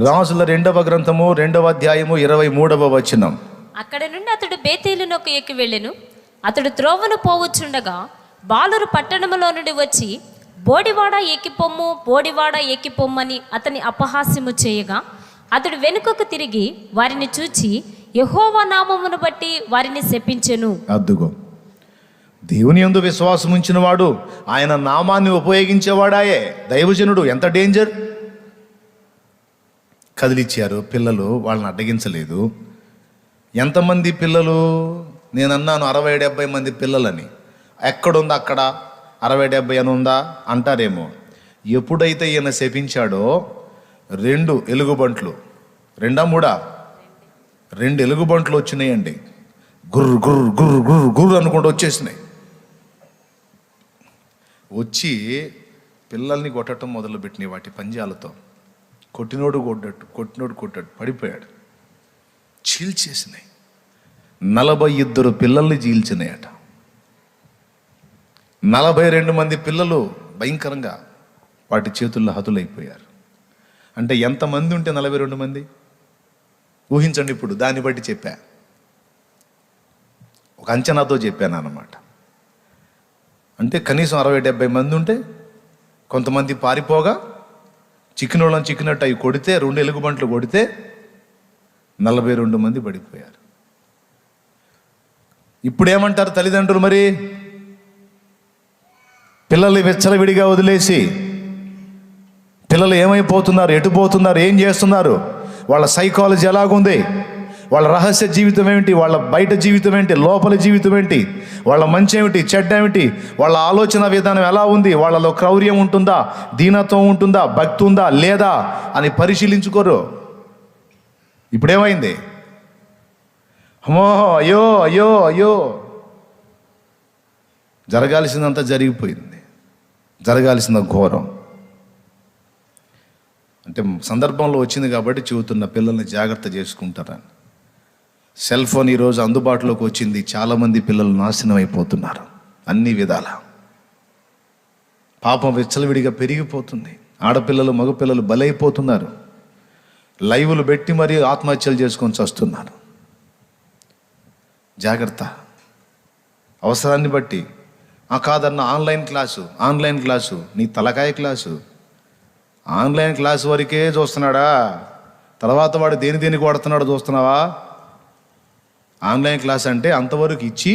రాజుల 2వ గ్రంథము 2వ అధ్యాయము 23వ వచనం. అక్కడ నుండి అతడు బేతేలునకు ఎక్కి వెళ్ళెను. అతడు త్రోవను పోవచ్చుండగా బాలురు పట్టణములో నుండి వచ్చి బోడివాడ ఎక్కిపొమ్ము బోడివాడ ఎక్కిపొమ్మని అతని అపహాస్యము చేయగా అతడు వెనుకకు తిరిగి వారిని చూచి యెహోవా నామమును బట్టి వారిని శపించెను. అద్దుగో, దేవుని యందు విశ్వాసం ఉంచిన వాడు, ఆయన నామాన్ని ఉపయోగించేవాడాయే దైవజనుడు. ఎంత డేంజర్! కదిలిచ్చారు పిల్లలు, వాళ్ళని అడ్డగించలేదు. ఎంతమంది పిల్లలు? నేను అన్నాను 60-70 మంది పిల్లలని. ఎక్కడుంది అక్కడ 60-70 అని ఉందా అంటారేమో. ఎప్పుడైతే ఈయన శపించాడో 2 ఎలుగుబంట్లు, 2 ఎలుగుబంట్లు వచ్చినాయండి. గుర్రు గుర్రు గుర్రు గుర్రు గుర్రు అనుకుంటూ వచ్చేసినాయి. వచ్చి పిల్లల్ని కొట్టడం మొదలుపెట్టినాయి వాటి పంజాలతో. కొట్టినోడు కొట్టాడు, పడిపోయాడు. చీల్చేసినాయి. 42 పిల్లల్ని చీల్చినాయట. 42 మంది పిల్లలు భయంకరంగా వాటి చేతుల్లో హతులైపోయారు. అంటే ఎంతమంది ఉంటే 42 మంది ఊహించండి. ఇప్పుడు దాన్ని బట్టి చెప్పా, ఒక అంచనాతో చెప్పాను అన్నమాట. అంటే కనీసం 60-70 మంది ఉంటే, కొంతమంది పారిపోగా చిక్కినోళ్ళని చిక్కినట్టు అవి కొడితే, 2 ఎలుగుబంట్లు కొడితే 42 మంది పడిపోయారు. ఇప్పుడేమంటారు తల్లిదండ్రులు? మరి పిల్లల్ని విచ్చలవిడిగా వదిలేసి పిల్లలు ఏమైపోతున్నారు, ఎటు పోతున్నారు, ఏం చేస్తున్నారు, వాళ్ళ సైకాలజీ ఎలాగుంది, వాళ్ళ రహస్య జీవితం ఏమిటి, వాళ్ళ బయట జీవితం ఏంటి, లోపల జీవితం ఏంటి, వాళ్ళ మంచి ఏమిటి, చెడ్డ ఏమిటి, వాళ్ళ ఆలోచన విధానం ఎలా ఉంది, వాళ్ళలో క్రౌర్యం ఉంటుందా, దీనత్వం ఉంటుందా, భక్తి ఉందా లేదా అని పరిశీలించుకోరు. ఇప్పుడేమైంది? అమ్మో, అయ్యో అయ్యో అయ్యో, జరగాల్సిందంతా జరిగిపోయింది. జరగాల్సిన ఘోరం. అంటే సందర్భంలో వచ్చింది కాబట్టి చెబుతున్న, పిల్లల్ని జాగ్రత్త చేసుకుంటారని. సెల్ ఫోన్ ఈరోజు అందుబాటులోకి వచ్చింది. చాలామంది పిల్లలు నాశనం అయిపోతున్నారు అన్ని విధాల. పాపం విచ్చలవిడిగా పెరిగిపోతుంది. ఆడపిల్లలు మగపిల్లలు బలైపోతున్నారు. లైవ్లు పెట్టి మరీ ఆత్మహత్యలు చేసుకొని చస్తున్నారు. జాగ్రత్త. అవసరాన్ని బట్టి. కాదన్న ఆన్లైన్ క్లాసు నీ తలకాయ క్లాసు. ఆన్లైన్ క్లాసు వరకే చూస్తున్నాడా? తర్వాత వాడు దేనికి వాడుతున్నాడో చూస్తున్నావా? ఆన్లైన్ క్లాస్ అంటే అంతవరకు ఇచ్చి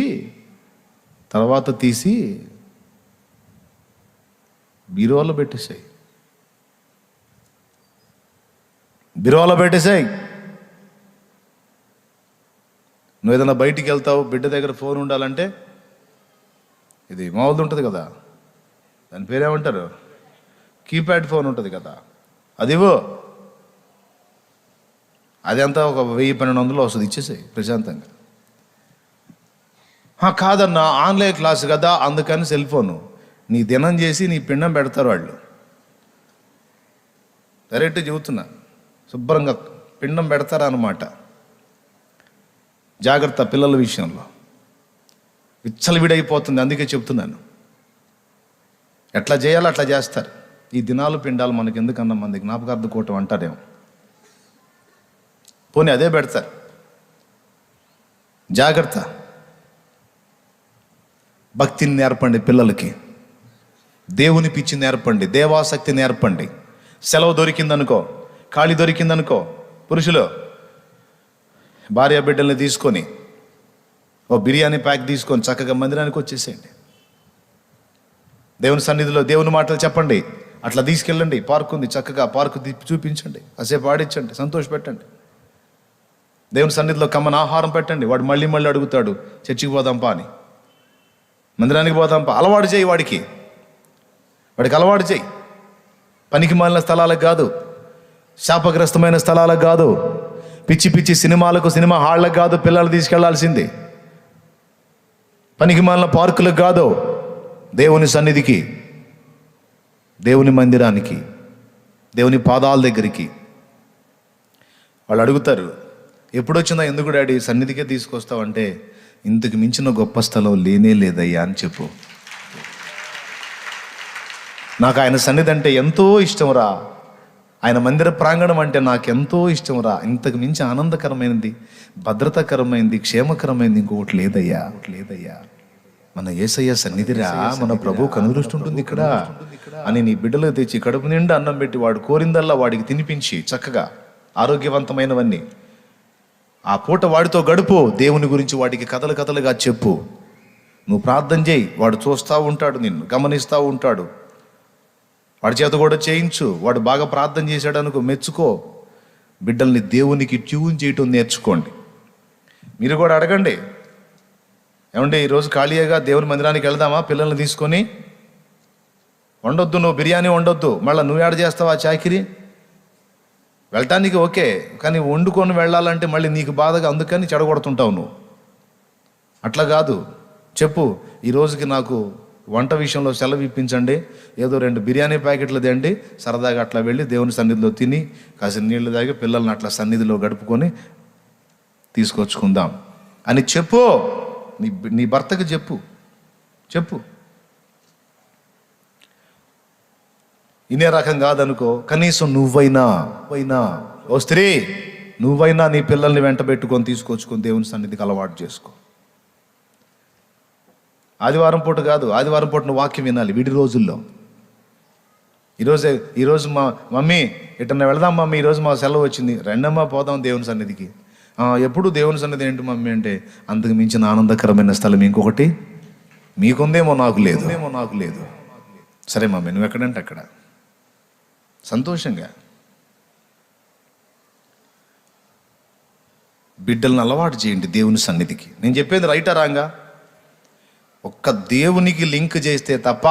తర్వాత తీసి బీరువాలో పెట్టేసాయి. నువ్వు ఏదైనా బయటికి వెళ్తావు, బిడ్డ దగ్గర ఫోన్ ఉండాలంటే, ఇది మామూలుది ఉంటుంది కదా, దాని పేరేమంటారు, కీప్యాడ్ ఫోన్ ఉంటుంది కదా, అదివో. అదంతా ఒక 1000-1200 వస్తుంది, ఇచ్చేసాయి ప్రశాంతంగా. కాదన్నా ఆన్లైన్ క్లాసు కదా అందుకని సెల్ ఫోను. నీ దినం చేసి నీ పిండం పెడతారు వాళ్ళు. డైరెక్ట్ చెబుతున్నా, శుభ్రంగా పిండం పెడతారా అన్నమాట. జాగ్రత్త పిల్లల విషయంలో. విచ్చలవిడైపోతుంది. అందుకే చెప్తున్నాను, ఎట్లా చేయాలో అట్లా చేస్తారు. ఈ దినాలు పిండాలు మనకి ఎందుకన్నా, మంది జ్ఞాపకార్థ కూటం అంటారేమో, పోనీ అదే పెడతారు. జాగ్రత్త. భక్తిని నేర్పండి పిల్లలకి. దేవుని పిచ్చి నేర్పండి. దేవాసక్తి నేర్పండి. సెలవు దొరికిందనుకో, ఖాళీ దొరికిందనుకో, పురుషులు భార్య బిడ్డల్ని తీసుకొని ఓ బిర్యానీ ప్యాక్ తీసుకొని చక్కగా మందిరానికి వచ్చేసేయండి. దేవుని సన్నిధిలో దేవుని మాటలు చెప్పండి. అట్లా తీసుకెళ్ళండి. పార్క్ ఉంది, చక్కగా పార్కు చూపించండి, కాసేపు ఆడించండి, సంతోషపెట్టండి. దేవుని సన్నిధిలో కమ్మని ఆహారం పెట్టండి. వాడు మళ్ళీ అడుగుతాడు, చర్చికి పోదాంపా అని, మందిరానికి పోదాంపా. అలవాటు చేయి వాడికి అలవాటు చేయి. పనికి మాలిన స్థలాలకు కాదు, శాపగ్రస్తమైన స్థలాలకు కాదు, పిచ్చి సినిమాలకు, సినిమా హాళ్ళకు కాదు పిల్లలు తీసుకెళ్లాల్సింది. పనికి మాలిన పార్కులకు కాదు, దేవుని సన్నిధికి, దేవుని మందిరానికి, దేవుని పాదాల దగ్గరికి. వాళ్ళు అడుగుతారు, ఎప్పుడొచ్చిందా, ఎందుకు డాడీ సన్నిధికే తీసుకొస్తావంటే, ఇంతకు మించిన గొప్ప స్థలం లేనే లేదయ్యా అని చెప్పు. నాకు ఆయన సన్నిధి అంటే ఎంతో ఇష్టం రా. ఆయన మందిర ప్రాంగణం అంటే నాకెంతో ఇష్టం రా. ఇంతకు మించి ఆనందకరమైనది, భద్రతాకరమైనది, క్షేమకరమైనది ఇంకొకటి లేదయ్యా. మన యేసయ్య సన్నిధిరా, మన ప్రభు కనుదృష్టి ఉంటుంది ఇక్కడ అని నీ బిడ్డలు తెచ్చి కడుపు నిండా అన్నం పెట్టి వాడు కోరిందల్లా వాడికి తినిపించి చక్కగా ఆరోగ్యవంతమైనవన్నీ ఆ పూట వాడితో గడుపు. దేవుని గురించి వాడికి కథలుగా చెప్పు. నువ్వు ప్రార్థన చేయి, వాడు చూస్తూ ఉంటాడు, నిన్ను గమనిస్తూ ఉంటాడు. వాడి చేత కూడా చేయించు. వాడు బాగా ప్రార్థన చేశాడు అనుకో, మెచ్చుకో. బిడ్డల్ని దేవునికి ట్యూన్ చేయటం నేర్చుకోండి. మీరు కూడా అడగండి, ఏమంటే ఈరోజు ఖాళీగా దేవుని మందిరానికి వెళ్దామా పిల్లల్ని తీసుకొని? వండొద్దు, నువ్వు బిర్యానీ వండొద్దు, మళ్ళీ నువ్వు యాడ్ చేస్తావా చాకిరి? వెళ్ళటానికి ఓకే, కానీ వండుకొని వెళ్ళాలంటే మళ్ళీ నీకు బాధగా, అందుకని చెడగొడుతుంటావు నువ్వు. అట్లా కాదు, చెప్పు ఈ రోజుకి నాకు వంట విషయంలో సెలవు ఇప్పించండి, ఏదో 2 బిర్యానీ ప్యాకెట్లు తేండి, సరదాగా అట్లా వెళ్ళి దేవుని సన్నిధిలో తిని కాసిన నీళ్లు తాగి పిల్లల్ని అట్లా సన్నిధిలో గడుపుకొని తీసుకొచ్చుకుందాం అని చెప్పు. నీ భర్తకు చెప్పు. ఇనే రకం కాదనుకో, కనీసం నువ్వైనా ఓ స్త్రీ నువ్వైనా నీ పిల్లల్ని వెంట పెట్టుకొని తీసుకొచ్చుకొని దేవుని సన్నిధికి అలవాటు చేసుకో. ఆదివారం పూట కాదు, ఆదివారం పూట నువ్వు వాక్యం వినాలి వీడి రోజుల్లో. ఈరోజు మా మమ్మీ ఎటన్నా వెళదాం మమ్మీ, ఈరోజు మా సెలవు వచ్చింది, రెండమ్మా పోదాం దేవుని సన్నిధికి. ఎప్పుడు దేవుని సన్నిధి ఏంటి మమ్మీ అంటే, అంతకు మించిన ఆనందకరమైన స్థలం ఇంకొకటి మీకుందేమో, నాకు లేదు. సరే మమ్మీ నువ్వు ఎక్కడంటే అక్కడ సంతోషంగా. బిడ్డలను అలవాటు చేయండి దేవుని సన్నిధికి. నేను చెప్పేది రైటా రాంగా? ఒక్క దేవునికి లింక్ చేస్తే తప్ప,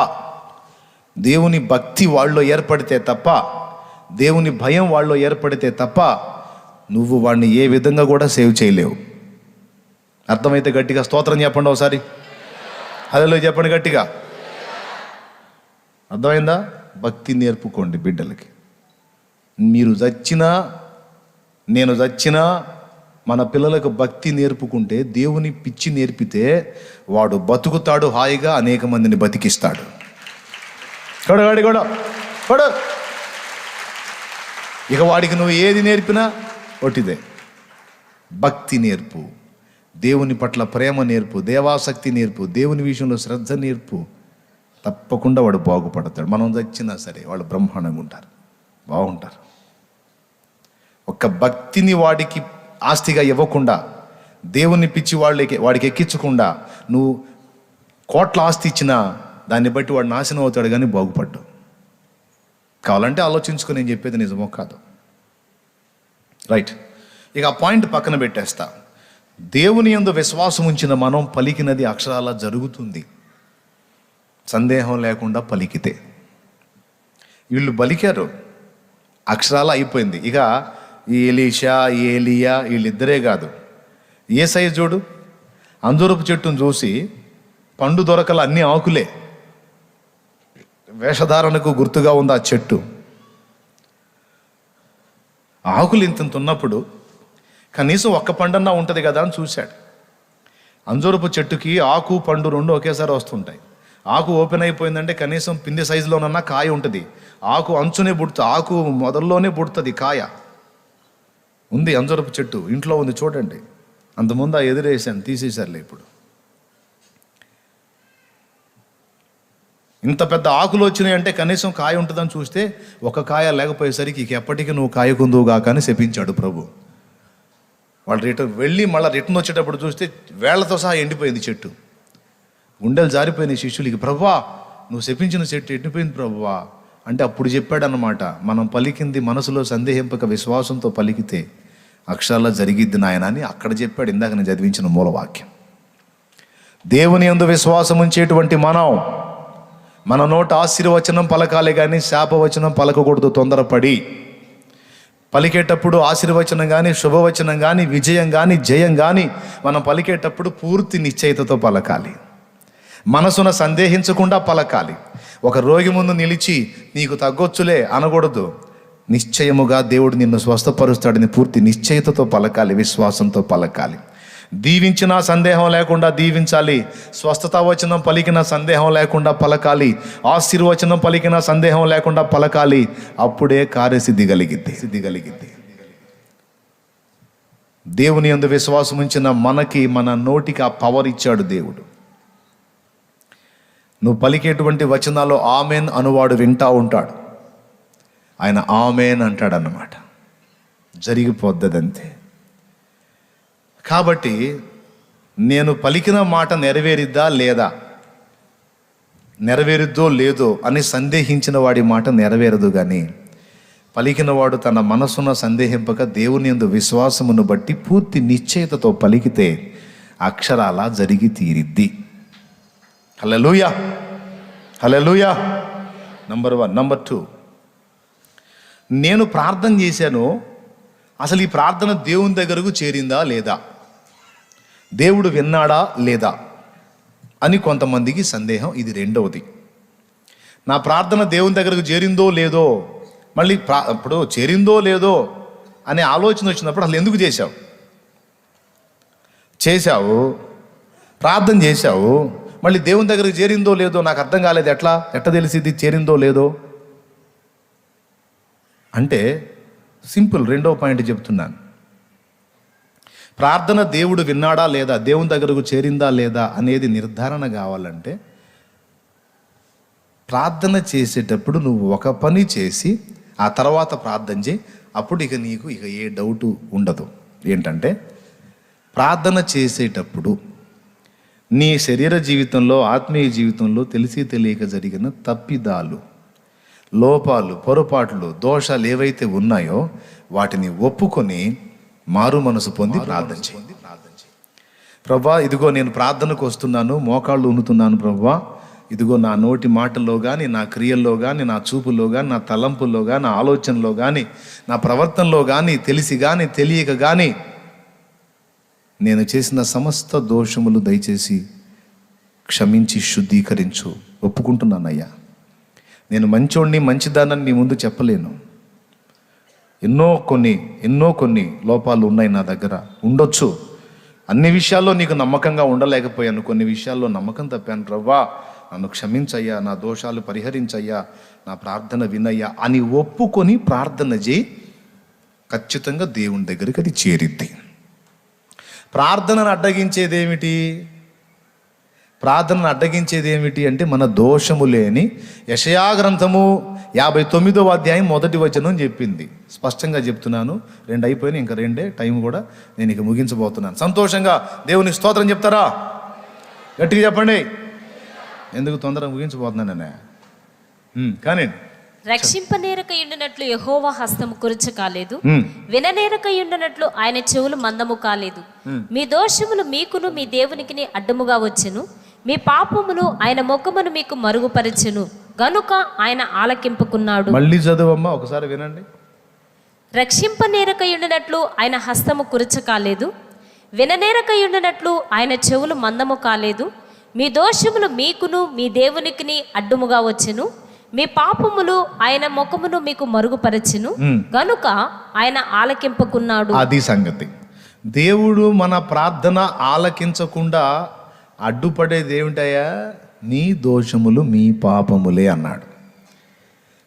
దేవుని భక్తి వాళ్ళలో ఏర్పడితే తప్ప, దేవుని భయం వాళ్ళలో ఏర్పడితే తప్ప నువ్వు వాడిని ఏ విధంగా కూడా సేవ్ చేయలేవు. అర్థమైతే గట్టిగా స్తోత్రం చెప్పండి ఒకసారి. హల్లెలూయా చెప్పండి గట్టిగా. అర్థమైందా? భక్తి నేర్పుకోండి బిడ్డలకి. మీరు చచ్చినా నేను చచ్చినా మన పిల్లలకు భక్తి నేర్పుకుంటే, దేవుని పిచ్చి నేర్పితే వాడు బతుకుతాడు హాయిగా, అనేక మందిని బతికిస్తాడు. కూడా ఇక వాడికి నువ్వు ఏది నేర్పినా ఒట్టిదే. భక్తి నేర్పు, దేవుని పట్ల ప్రేమ నేర్పు, దేవాసక్తి నేర్పు, దేవుని విషయంలో శ్రద్ధ నేర్పు. తప్పకుండా వాడు బాగుపడతాడు. మనం చచ్చినా సరే వాళ్ళు బ్రహ్మాండంగా ఉంటారు, బాగుంటారు. ఒక్క భక్తిని వాడికి ఆస్తిగా ఇవ్వకుండా, దేవుని పిచ్చి వాడికి ఎక్కించకుండా నువ్వు కోట్ల ఆస్తి ఇచ్చినా దాన్ని బట్టి వాడు నాశనం అవుతాడు, కానీ బాగుపడ్డు. కావాలంటే ఆలోచించుకొని నేను చెప్పేది నిజమో కాదు. రైట్, ఇక ఆ పాయింట్ పక్కన పెట్టేస్తా. దేవుని యందు విశ్వాసం ఉంచిన మనం పలికినది అక్షరాలా జరుగుతుంది, సందేహం లేకుండా పలికితే. వీళ్ళు పలికారు, అక్షరాలా అయిపోయింది. ఇక ఈ ఎలీషా, ఈ ఏలియా వీళ్ళిద్దరే కాదు, యేసయ్య చూడు, అంజూరపు చెట్టును చూసి పండు దొరకల, అన్ని ఆకులే, వేషధారణకు గుర్తుగా ఉంది ఆ చెట్టు. ఆకులు ఇంత ఉన్నప్పుడు కనీసం ఒక్క పండన్నా ఉంటుంది కదా అని చూశాడు. అంజూరపు చెట్టుకి ఆకు పండు 2 ఒకేసారి వస్తుంటాయి. ఆకు ఓపెన్ అయిపోయిందంటే కనీసం పిండి సైజులోనన్నా కాయ ఉంటుంది. ఆకు అంచునే పుడుతుంది, ఆకు మొదల్లోనే పుడుతుంది కాయ. ఉంది అంజూరపు చెట్టు ఇంట్లో ఉంది చూడండి. అంతకుముందు ఆ ఎదురేసాను, తీసేశారులే. ఇప్పుడు ఇంత పెద్ద ఆకులు వచ్చినాయి అంటే కనీసం కాయ ఉంటుందని చూస్తే ఒక కాయ లేకపోయేసరికి ఇక ఎప్పటికీ నువ్వు కాయకుందువుగా కానీ శపించాడు ప్రభు. వాళ్ళు వెళ్ళి మళ్ళీ రిటర్న్ వచ్చేటప్పుడు చూస్తే వేళ్లతో సహా ఎండిపోయింది చెట్టు. గుండెలు జారిపోయినాయి శిష్యులకి. ప్రభువా నువ్వు శపించిన చెట్టు ఎండిపోయింది ప్రభువా అంటే అప్పుడు చెప్పాడనమాట, మనం పలికింది మనసులో సందేహింపక విశ్వాసంతో పలికితే అక్షరాలా జరిగిద్ది నాయన అని అక్కడ చెప్పాడు. ఇందాక నేను చదివించిన మూలవాక్యం. దేవుని యందు విశ్వాసం ఉంచేటువంటి మన నోట ఆశీర్వచనం పలకాలే కానీ శాపవచనం పలకకూడదు. తొందరపడి పలికేటప్పుడు ఆశీర్వచనం కానీ, శుభవచనం కానీ, విజయం కానీ, జయం కానీ మనం పలికేటప్పుడు పూర్తి నిశ్చయితతో పలకాలి. మనసున సందేహించకుండా పలకాలి. ఒక రోగి ముందు నిలిచి నీకు తగ్గొచ్చులే అనకూడదు. నిశ్చయముగా దేవుడు నిన్ను స్వస్థపరుస్తాడని పూర్తి నిశ్చయితతో పలకాలి, విశ్వాసంతో పలకాలి. దీవించిన సందేహం లేకుండా దీవించాలి, స్వస్థత వచనం పలికిన సందేహం లేకుండా పలకాలి, ఆశీర్వచనం పలికిన సందేహం లేకుండా పలకాలి. అప్పుడే కార్యసిద్ధి కలిగిద్ది. దేవుని యందు విశ్వాసం ఉంచిన మనకి, మన నోటికి ఆ పవర్ ఇచ్చాడు దేవుడు. నువ్వు పలికేటువంటి వచనాల్లో ఆమెన్ అనువాడు వింటా ఉంటాడు. ఆయన ఆమెన్ అంటాడన్నమాట, జరిగిపోద్దదంతే. కాబట్టి నేను పలికిన మాట నెరవేరుద్దో లేదో అని సందేహించిన వాడి మాట నెరవేరదు. కానీ పలికినవాడు తన మనసున సందేహింపక దేవుని యందు విశ్వాసమును బట్టి పూర్తి నిశ్చయతతో పలికితే అక్షరాలా జరిగి తీరిద్ది. హల్లెలూయా, హల్లెలూయా. నంబర్ 1. నంబర్ 2, నేను ప్రార్థన చేశాను, అసలు ఈ ప్రార్థన దేవుని దగ్గరకు చేరిందా లేదా, దేవుడు విన్నాడా లేదా అని కొంతమందికి సందేహం. ఇది రెండవది. నా ప్రార్థన దేవుని దగ్గరకు చేరిందో లేదో, మళ్ళీ ఇప్పుడు చేరిందో లేదో అనే ఆలోచన వచ్చినప్పుడు అసలు ఎందుకు చేశావు, ప్రార్థన చేశావు, మళ్ళీ దేవుని దగ్గరకు చేరిందో లేదో నాకు అర్థం కాలేదు, ఎట్లా తెలిసింది చేరిందో లేదో అంటే సింపుల్. రెండో పాయింట్ చెప్తున్నాను. ప్రార్థన దేవుడు విన్నాడా లేదా, దేవుని దగ్గరకు చేరిందా లేదా అనేది నిర్ధారణ కావాలంటే ప్రార్థన చేసేటప్పుడు నువ్వు ఒక పని చేసి ఆ తర్వాత ప్రార్థన చేయి. అప్పుడు నీకు ఏ డౌటు ఉండదు. ఏంటంటే ప్రార్థన చేసేటప్పుడు నీ శరీర జీవితంలో, ఆత్మీయ జీవితంలో తెలిసి తెలియక జరిగిన తప్పిదాలు, లోపాలు, పొరపాట్లు, దోషాలు ఏవైతే ఉన్నాయో వాటిని ఒప్పుకొని మారు మనసు పొంది ప్రార్థన చేయి. ప్రభువా, ఇదిగో నేను ప్రార్థనకు వస్తున్నాను, మోకాళ్ళు ఉనుతున్నాను ప్రభువా, ఇదిగో నా నోటి మాటల్లో కానీ, నా క్రియల్లో కానీ, నా చూపుల్లో కానీ, నా తలంపుల్లో కానీ, నా ఆలోచనలో కానీ, నా ప్రవర్తనలో కానీ, తెలిసి కానీ తెలియక కానీ నేను చేసిన సమస్త దోషములు దయచేసి క్షమించి శుద్ధీకరించు. ఒప్పుకుంటున్నానయ్యా, నేను మంచోడిని, మంచిదానని నీ ముందు చెప్పలేను. ఎన్నో కొన్ని లోపాలు ఉన్నాయి నా దగ్గర, ఉండొచ్చు. అన్ని విషయాల్లో నీకు నమ్మకంగా ఉండలేకపోయాను, కొన్ని విషయాల్లో నమ్మకం తప్పాను ప్రభువా, నన్ను క్షమించయ్యా, నా దోషాలు పరిహరించయ్యా, నా ప్రార్థన వినయ్యా అని ఒప్పుకొని ప్రార్థన చేయి. ఖచ్చితంగా దేవుని దగ్గరికి అది చేరిద్ది. ప్రార్థనను అడ్డగించేది ఏమిటి అంటే మన దోషము లేని యెషయా గ్రంథము 59వ అధ్యాయం 1వ వచనం చెప్పింది. స్పష్టంగా చెప్తున్నాను, 2 అయిపోయినాయి, ఇంకా 2 టైం కూడా నేను ఇక ముగించబోతున్నాను. సంతోషంగా దేవుని స్తోత్రం చెప్తారా? గట్టిగా చెప్పండి. ఎందుకు తొందరగా ముగించబోతున్నాననే కానీ రక్షింపనేరకయుండునట్లు యెహోవా హస్తము కురుచ కాలేదు, విననేరకయుండునట్లు ఆయన చెవులు మందము కాలేదు. మీ దోషములు మీకును మీ దేవునికి అడ్డముగా వచ్చెను, మీ పాపమును ఆయన ముఖమును మీకు మరుగుపరచెను గనుక ఆయన ఆలకింపుకున్నాడు. మళ్ళీ చదువమ్మా, ఒకసారి వినండి. రక్షింపనేరకయుండునట్లు ఆయన హస్తము కురుచ కాలేదు, విననేరకయుండునట్లు ఆయన చెవులు మందము కాలేదు. మీ దోషములు మీకును మీ దేవునికి అడ్డముగా వచ్చెను, మీ పాపములు ఆయన ముఖమును మీకు మరుగుపరచెను గనుక ఆయన ఆలకింపుకున్నాడు. అది సంగతి. దేవుడు మన ప్రార్థన ఆలకించకుండా అడ్డుపడేది ఏమిటయ్యా? నీ దోషములు మీ పాపములే అన్నాడు.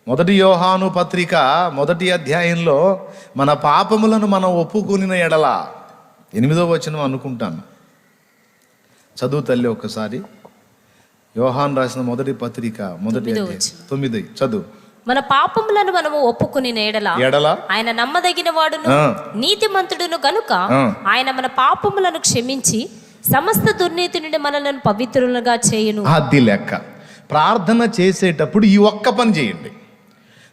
1 యోహాను పత్రిక 1వ అధ్యాయంలో మన పాపములను మనం ఒప్పుకునిన ఎడల 8వ వచనం అనుకుంటాను, చదువు తల్లి ఒక్కసారి. యోహాను రాసిన 1వ పత్రిక 1వ అధ్యాయం 9 చదువు. మన పాపములను మనము ఒప్పుకుని ఎడల ఆయన నమ్మదగిన వాడును నీతిమంతుడును గనుక ఆయన మన పాపములను క్షమించి సమస్త దుర్నీతి నుండి మనలను పవిత్రులుగా చేయును. అది లెక్క. ప్రార్థన చేసేటప్పుడు ఈ ఒక్క పని చేయండి.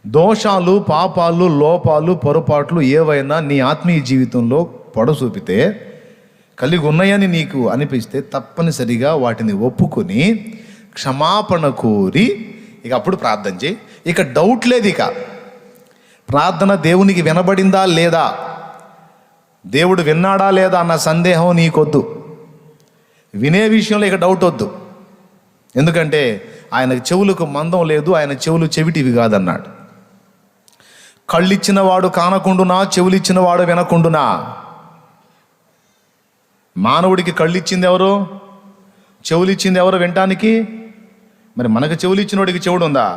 దోషాలు, పాపాలు, లోపాలు, పొరపాట్లు ఏవైనా నీ ఆత్మీయ జీవితంలో పొడసూపితే, కలిగి ఉన్నాయని నీకు అనిపిస్తే తప్పనిసరిగా వాటిని ఒప్పుకొని క్షమాపణ కోరి ఇక అప్పుడు ప్రార్థన చేయి. ఇక డౌట్ లేదు. ఇక ప్రార్థన దేవునికి వినబడిందా లేదా, దేవుడు విన్నాడా లేదా అన్న సందేహం నీకొద్దు. వినే విషయంలో ఇక డౌట్ వద్దు. ఎందుకంటే ఆయనకు చెవులకు మందం లేదు, ఆయన చెవులు చెవిటివి కాదన్నాడు. కళ్ళిచ్చిన వాడు కానకుండునా, చెవులిచ్చిన వాడు వినకుండునా. మానవుడికి కళ్ళు ఇచ్చింది ఎవరు? చెవులు ఇచ్చింది ఎవరు వినటానికి? మరి మనకు చెవులు ఇచ్చినోడికి చెవుడు ఉందా?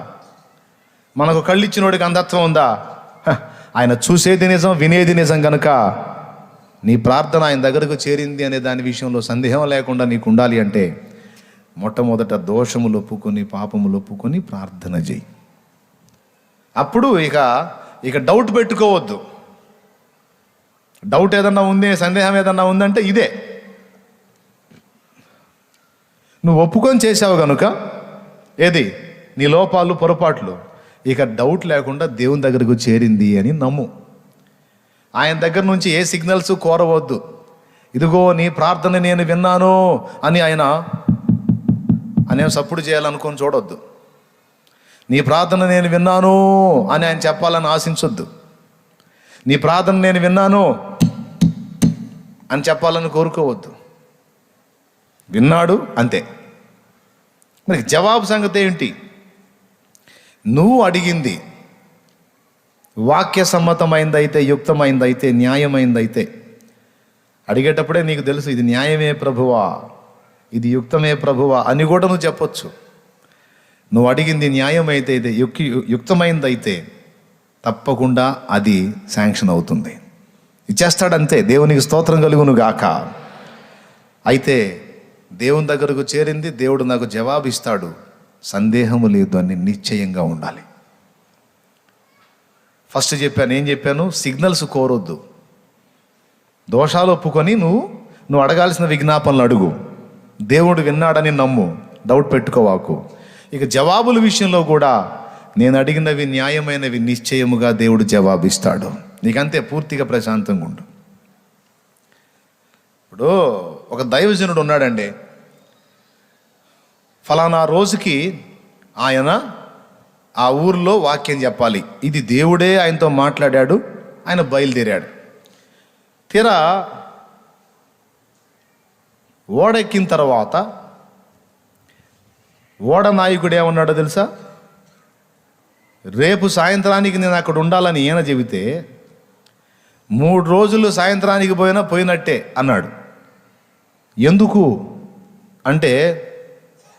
మనకు కళ్ళు ఇచ్చినోడికి అంధత్వం ఉందా? ఆయన చూసేది నిజం, వినేది నిజం కనుక నీ ప్రార్థన ఆయన దగ్గరకు చేరింది అనే దాని విషయంలో సందేహం లేకుండా నీకు ఉండాలి అంటే మొట్టమొదట దోషములు ఒప్పుకొని, పాపములు ఒప్పుకొని ప్రార్థన చేయి. అప్పుడు ఇక డౌట్ పెట్టుకోవద్దు. డౌట్ ఏదన్నా ఉంది, సందేహం ఏదన్నా ఉందంటే ఇదే. నువ్వు ఒప్పుకొని చేసావు కనుక ఏది నీ లోపాలు, పొరపాట్లు, ఇక డౌట్ లేకుండా దేవుని దగ్గరకు చేరింది అని నమ్ము. ఆయన దగ్గర నుంచి ఏ సిగ్నల్స్ కోరవద్దు. ఇదిగో నీ ప్రార్థన నేను విన్నాను అని ఆయన సప్పుడు చేయాలనుకొని చూడొద్దు. నీ ప్రార్థన నేను విన్నాను అని ఆయన చెప్పాలని ఆశించొద్దు. నీ ప్రార్థన నేను విన్నాను అని చెప్పాలని కోరుకోవద్దు. విన్నాడు అంతే. మరి జవాబు సంగతి ఏంటి? నువ్వు అడిగింది వాక్య సమ్మతమైందైతే, యుక్తమైందైతే, న్యాయమైందైతే అడిగేటప్పుడే నీకు తెలుసు ఇది న్యాయమే ప్రభువా, ఇది యుక్తమే ప్రభువా అని కూడా నువ్వు చెప్పొచ్చు. నువ్వు అడిగింది న్యాయమైతే, ఇది యుక్తమైందైతే తప్పకుండా అది శాంక్షన్ అవుతుంది. ఇచ్చేస్తాడంతే. దేవునికి స్తోత్రం కలుగును గాక. అయితే దేవుని దగ్గరకు చేరింది, దేవుడు నాకు జవాబు ఇస్తాడు, సందేహము లేదు అని నిశ్చయంగా ఉండాలి. ఫస్ట్ చెప్పాను, ఏం చెప్పాను? సిగ్నల్స్ కోరొద్దు. దోషాలు ఒప్పుకొని నువ్వు అడగాల్సిన విజ్ఞాపనలు అడుగు. దేవుడు విన్నాడని నమ్ము, డౌట్ పెట్టుకోవాకు. ఇక జవాబుల విషయంలో కూడా నేను అడిగినవి న్యాయమైనవి, నిశ్చయముగా దేవుడు జవాబిస్తాడు. నీకంతే, పూర్తిగా ప్రశాంతంగా ఉండు. ఇప్పుడు ఒక దైవజనుడు ఉన్నాడండి. ఫలానా రోజుకి ఆయన ఆ ఊరిలో వాక్యం చెప్పాలి. ఇది దేవుడే ఆయనతో మాట్లాడాడు. ఆయన బయలుదేరాడు. తీరా ఓడెక్కిన తర్వాత ఓడ నాయకుడు ఏమన్నాడో తెలుసా? రేపు సాయంత్రానికి నేను అక్కడ ఉండాలని ఈయన చెబితే 3 రోజులు సాయంత్రానికి పోయినట్టే అన్నాడు. ఎందుకు అంటే,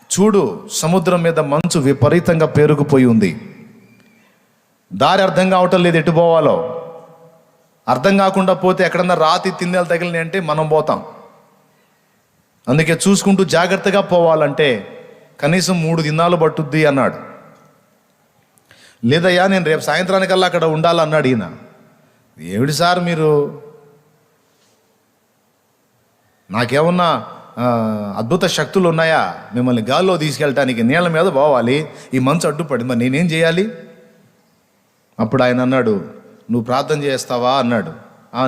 చూడు, సముద్రం మీద మంచు విపరీతంగా పేరుకుపోయి ఉంది. దారి అర్థం కావటం లేదు, ఎటు పోవాలో అర్థం కాకుండా పోతే ఎక్కడన్నా రాతి తిన్నెలు తగిలినాయి అంటే మనం పోతాం. అందుకే చూసుకుంటూ జాగ్రత్తగా పోవాలంటే కనీసం 3 దినాలు పట్టుద్ది అన్నాడు. లేదయ్యా నేను రేపు సాయంత్రానికల్లా అక్కడ ఉండాలన్నాడు ఈయన. ఏమిటి సార్ మీరు, నాకేమన్నా అద్భుత శక్తులు ఉన్నాయా? మిమ్మల్ని గాల్లో తీసుకెళ్ళటానికి నీళ్ళ మీద పోవాలి, ఈ మంచు అడ్డుపడి, మరి నేనేం చేయాలి? అప్పుడు ఆయన అన్నాడు, నువ్వు ప్రార్థన చేస్తావా అన్నాడు.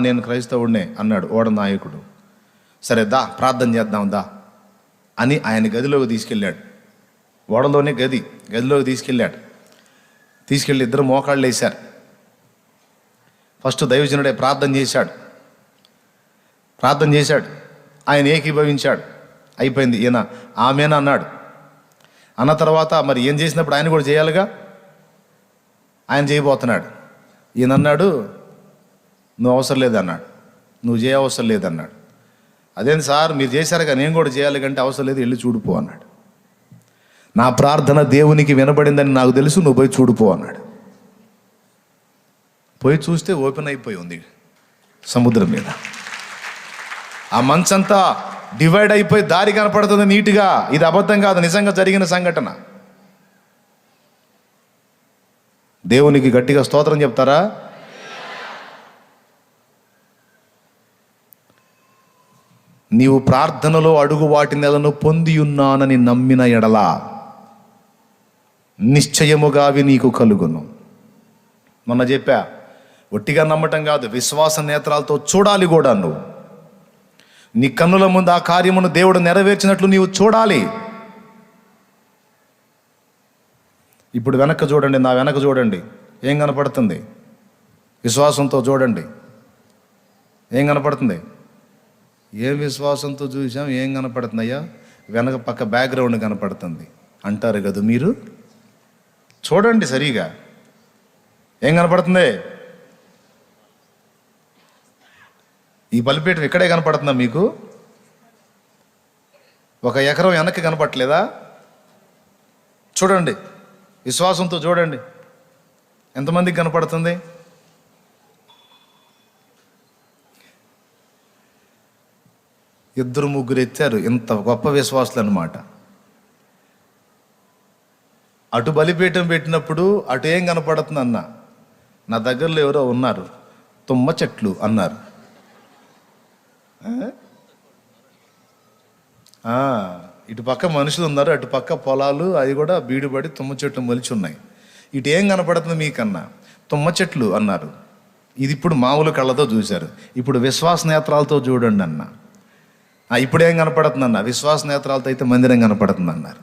నేను క్రైస్తవుడినే అన్నాడు ఓడ నాయకుడు. సరే దా ప్రార్థన చేద్దాం దా అని ఆయన గదిలోకి తీసుకెళ్ళాడు. ఓడలోనే గదిలోకి తీసుకెళ్ళి ఇద్దరు మోకాళ్ళు వేశారు. ఫస్ట్ దైవజనుడే ప్రార్థన చేశాడు. ఆయన ఏకీభవించాడు. అయిపోయింది. ఈయన ఆమెనా అన్నాడు. అన్న తర్వాత మరి ఏం చేసినప్పుడు ఆయన కూడా చేయాలిగా. ఆయన చేయబోతున్నాడు. ఈయన అన్నాడు, నువ్వు అవసరం లేదన్నాడు. నువ్వు చేయవసరం లేదన్నాడు. అదేంటి సార్ మీరు చేశారుగా, నేను కూడా చేయాలి కంటే అవసరం లేదు, వెళ్ళి చూడిపో అన్నాడు. నా ప్రార్థన దేవునికి వినబడిందని నాకు తెలుసు, నువ్వు పోయి చూడిపో అన్నాడు. పోయి చూస్తే ఓపెన్ అయిపోయి ఉంది సముద్రం మీద. ఆ మంచంతా డివైడ్ అయిపోయి దారి కనపడుతుంది నీట్గా. ఇది అబద్ధం కాదు, నిజంగా జరిగిన సంఘటన. దేవునికి గట్టిగా స్తోత్రం చెప్తారా? నీవు ప్రార్థనలో అడుగు వాటి నెలను పొంది ఉన్నానని నమ్మిన ఎడలా నిశ్చయముగా అవి నీకు కలుగును. మొన్న చెప్పా, ఒట్టిగా నమ్మటం కాదు, విశ్వాస నేత్రాలతో చూడాలి కూడా. నువ్వు నీ కన్నుల ముందు ఆ కార్యమును దేవుడు నెరవేర్చినట్లు నీవు చూడాలి. ఇప్పుడు వెనక్కి చూడండి, నా వెనక చూడండి, ఏం కనపడుతుంది? విశ్వాసంతో చూడండి, ఏం కనపడుతుంది? ఏం విశ్వాసంతో చూసాం, ఏం కనపడుతుందయ్యా? వెనక పక్క బ్యాక్గ్రౌండ్ కనపడుతుంది అంటారు కదా మీరు. చూడండి సరిగా, ఏం కనపడుతుంది? ఈ బలిపీఠం ఇక్కడే కనపడుతుందా మీకు? ఒక ఎకరం వెనక్కి కనపట్లేదా? చూడండి, విశ్వాసంతో చూడండి, ఎంతమందికి కనపడుతుంది? ఇద్దరు ముగ్గురు ఎత్తారు, ఇంత గొప్ప విశ్వాసులు అన్నమాట. అటు బలిపీఠం పెట్టినప్పుడు అటు ఏం కనపడుతుంది అన్న, నా దగ్గరలో ఎవరో ఉన్నారు, తుమ్మ చెట్లు అన్నారు. ఇటు పక్క మనుషులు ఉన్నారు, అటు పక్క పొలాలు అవి కూడా బీడుబడి తుమ్మ చెట్లు మొలిచి ఉన్నాయి. ఇటు ఏం కనపడుతుంది మీకన్నా? తుమ్మ చెట్లు అన్నారు. ఇది ఇప్పుడు మామూలు కళ్ళతో చూశారు. ఇప్పుడు విశ్వాస నేత్రాలతో చూడండి అన్న. ఇప్పుడు ఏం కనపడుతుంది అన్న? విశ్వాస నేత్రాలతో అయితే మందిరం కనపడుతుంది అన్నారు.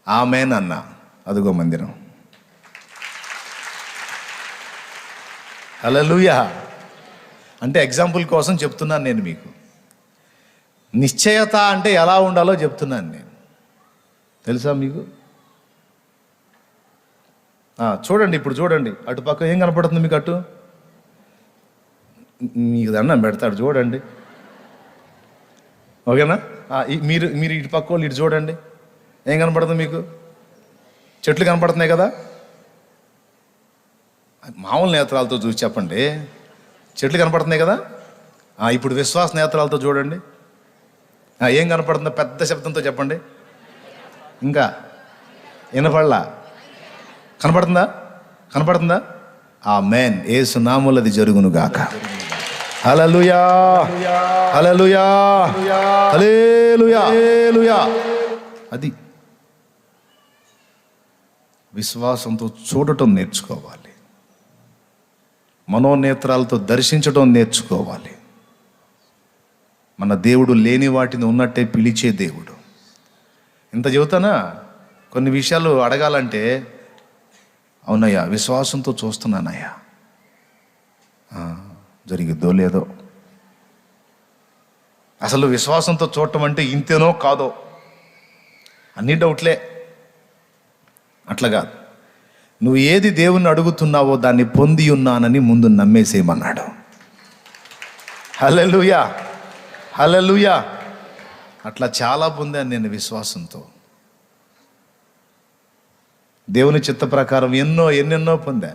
ఆమేన్ అన్న. అదిగో మందిరం. హల్లెలూయా. అంటే ఎగ్జాంపుల్ కోసం చెప్తున్నాను నేను మీకు. నిశ్చయత అంటే ఎలా ఉండాలో చెప్తున్నాను నేను. తెలుసా మీకు? చూడండి, ఇప్పుడు చూడండి, అటు పక్క ఏం కనపడుతుంది మీకు? అటు మీకు దండం పెడతాడు, చూడండి. ఓకేనా? మీరు మీరు ఇటు పక్క వాళ్ళు ఇటు చూడండి, ఏం కనపడుతుంది మీకు? చెట్లు కనపడుతున్నాయి కదా. మామూలు నేత్రాలతో చూసి చెప్పండి, చెట్లు కనపడుతున్నాయి కదా. ఇప్పుడు విశ్వాస నేత్రాలతో చూడండి, ఏం కనపడుతుందో పెద్ద శబ్దంతో చెప్పండి. ఇంకా వినపడలా? కనపడుతుందా? కనపడుతుందా? ఆమేన్. యేసు నామములో అది జరుగును గాక. హల్లెలూయా, హల్లెలూయా, హల్లెలూయా, హల్లెలూయా. అది విశ్వాసంతో చూడటం నేర్చుకోవాలి, మనోనేత్రాలతో దర్శించడం నేర్చుకోవాలి. మన దేవుడు లేని వాటిని ఉన్నట్టే పిలిచే దేవుడు. ఇంత చెబుతానా? కొన్ని విషయాలు అడగాలంటే, అవునయ్యా విశ్వాసంతో చూస్తున్నానయ్యా, జరిగిద్దో లేదో. అసలు విశ్వాసంతో చూడటం అంటే ఇంతేనో కాదో అన్ని డౌట్లే. అట్లా కాదు. నువ్వు ఏది దేవుణ్ణి అడుగుతున్నావో దాన్ని పొంది ఉన్నానని ముందు నమ్మేసేయమన్నాడు. హల్లెలూయా, హల్లెలూయా. అట్లా చాలా పొందాను నేను విశ్వాసంతో. దేవుని చిత్త ప్రకారం ఎన్నెన్నో పొందా.